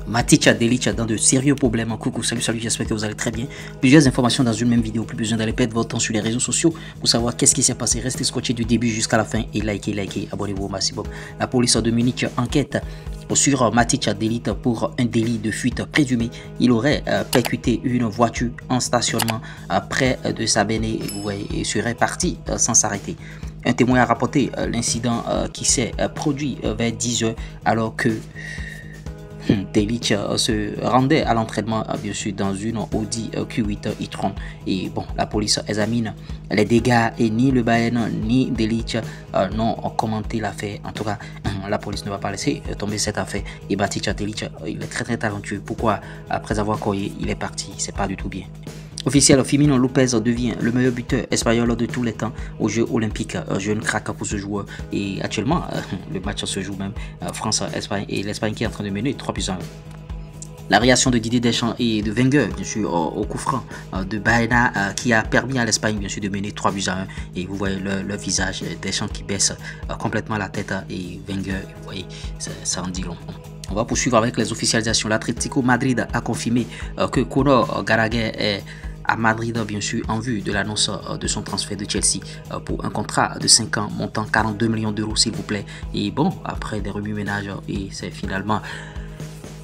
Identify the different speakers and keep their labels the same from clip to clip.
Speaker 1: Matic Delic dans de sérieux problèmes. Coucou, salut, j'espère que vous allez très bien. Plusieurs informations dans une même vidéo, plus besoin d'aller perdre votre temps sur les réseaux sociaux pour savoir qu'est-ce qui s'est passé. Restez scotché du début jusqu'à la fin et likez, abonnez-vous au maximum. La police de Munich enquête sur Matic Delic pour un délit de fuite présumé. Il aurait percuté une voiture en stationnement près de Sabene et serait parti sans s'arrêter. Un témoin a rapporté l'incident qui s'est produit vers 10 h alors que Delic se rendait à l'entraînement bien sûr dans une Audi Q8 e-tron. Et bon, la police examine les dégâts et ni le Bayern ni Delic n'ont commenté l'affaire. En tout cas, la police ne va pas laisser tomber cette affaire. Et Matic Delic, il est très talentueux. Pourquoi après avoir couré, il est parti? C'est pas du tout bien. Officiel, Firmino Lopez devient le meilleur buteur espagnol de tous les temps aux Jeux Olympiques. Jeune crack pour ce joueur. Et actuellement, le match se joue même France-Espagne et l'Espagne qui est en train de mener 3-1. La réaction de Didier Deschamps et de Wenger, bien sûr, au coup franc de Baena qui a permis à l'Espagne, bien sûr, de mener 3-1. Et vous voyez le visage, Deschamps qui baisse complètement la tête et Wenger, vous voyez, ça en dit long. On va poursuivre avec les officialisations. L'Atlético Madrid a confirmé que Conor Gallagher est à Madrid, bien sûr, en vue de l'annonce de son transfert de Chelsea pour un contrat de 5 ans montant 42 millions d'euros, s'il vous plaît. Et bon, après des remue-ménages, et c'est finalement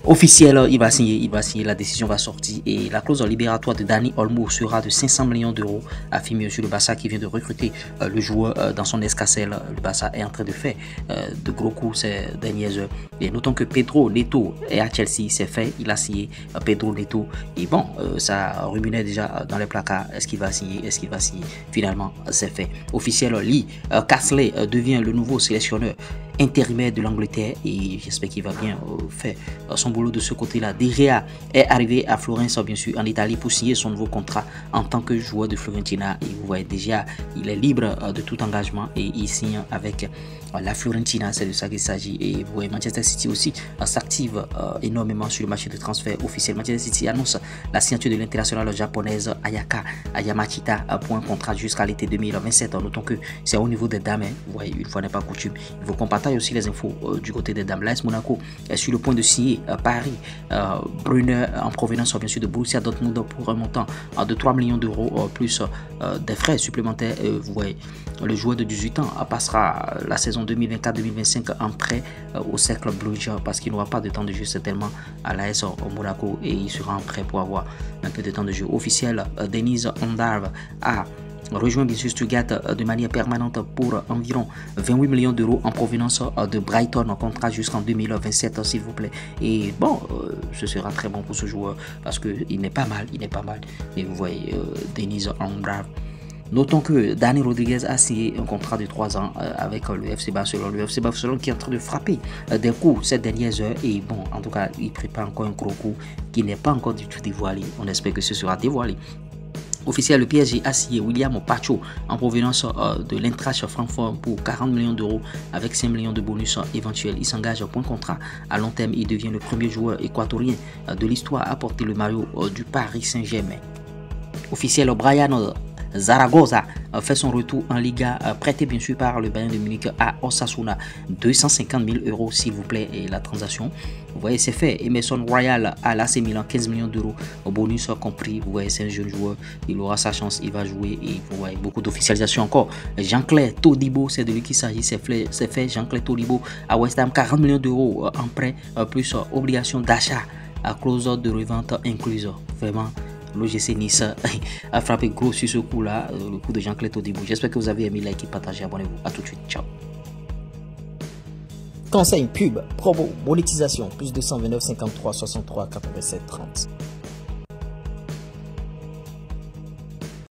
Speaker 1: officiel, il va signer, la décision va sortir et la clause libératoire de Dani Olmo sera de 500 millions d'euros, affirme sur le Barça qui vient de recruter le joueur dans son escarcelle. Le Barça est en train de faire de gros coups ces dernières heures. Et notons que Pedro Neto est à Chelsea, c'est fait, il a signé Pedro Neto. Et bon, ça ruminait déjà dans les placards, est-ce qu'il va signer, finalement c'est fait. Officiel, Lee Carsley devient le nouveau sélectionneur intérimaire de l'Angleterre et j'espère qu'il va bien faire son boulot de ce côté-là. De Gea est arrivé à Florence, bien sûr, en Italie pour signer son nouveau contrat en tant que joueur de Fiorentina. Et vous voyez déjà, il est libre de tout engagement et il signe avec la Fiorentina, c'est de ça qu'il s'agit. Et vous voyez, Manchester City aussi s'active énormément sur le marché de transfert officiel. Manchester City annonce la signature de l'internationale japonaise Ayaka Yamachita pour un contrat jusqu'à l'été 2027. Notons que c'est au niveau des dames, hein. Vous voyez, une fois n'est pas coutume. Il faut qu'on partage aussi les infos du côté des dames. L'AS Monaco est sur le point de signer Paris Brunner en provenance bien sûr de Borussia Dortmund pour un montant de 3 millions d'euros plus des frais supplémentaires. Vous voyez, le joueur de 18 ans passera la saison 2024-2025 en prêt au Cercle Bruges parce qu'il n'aura pas de temps de jeu certainement à l'AS Monaco et il sera en prêt pour avoir un peu de temps de jeu. Officiel, Denise Ondarve a rejoint bien sûr Stuttgart de manière permanente pour environ 28 millions d'euros en provenance de Brighton, en contrat jusqu'en 2027 s'il vous plaît. Et bon, ce sera très bon pour ce joueur parce qu'il n'est pas mal, et vous voyez Denise Ondarve. Notons que Dani Rodriguez a signé un contrat de 3 ans avec le FC Barcelone. Le FC Barcelone qui est en train de frapper des coups ces dernières heures. Et bon, en tout cas, il prépare encore un gros coup qui n'est pas encore du tout dévoilé. On espère que ce sera dévoilé. Officiel, le PSG a signé William Pacho en provenance de l'Eintracht Francfort pour 40 millions d'euros avec 5 millions de bonus éventuels. Il s'engage pour un contrat à long terme. Il devient le premier joueur équatorien de l'histoire à porter le maillot du Paris Saint-Germain. Officiel, Brian Zaragoza fait son retour en Liga, prêté bien sûr par le Bayern de Munich à Osasuna. 250 000 euros s'il vous plaît et la transaction. Vous voyez, c'est fait. Emerson Royal à l'AC Milan, 15 millions d'euros, bonus compris. Vous voyez, c'est un jeune joueur, il aura sa chance, il va jouer et vous voyez beaucoup d'officialisation encore. Jean-Claire Todibo, c'est de lui qu'il s'agit, c'est fait. Jean-Claire Todibo à West Ham, 40 millions d'euros en prêt, plus obligation d'achat à clause de revente incluse. Vraiment. L'OGC Nice a frappé gros sur ce coup-là, le coup de Jean-Claire Todibo. J'espère que vous avez aimé, likez, partagez, abonnez-vous. A tout de suite, ciao.
Speaker 2: Conseil, pub, promo, monétisation, plus 229 53 63 87 30.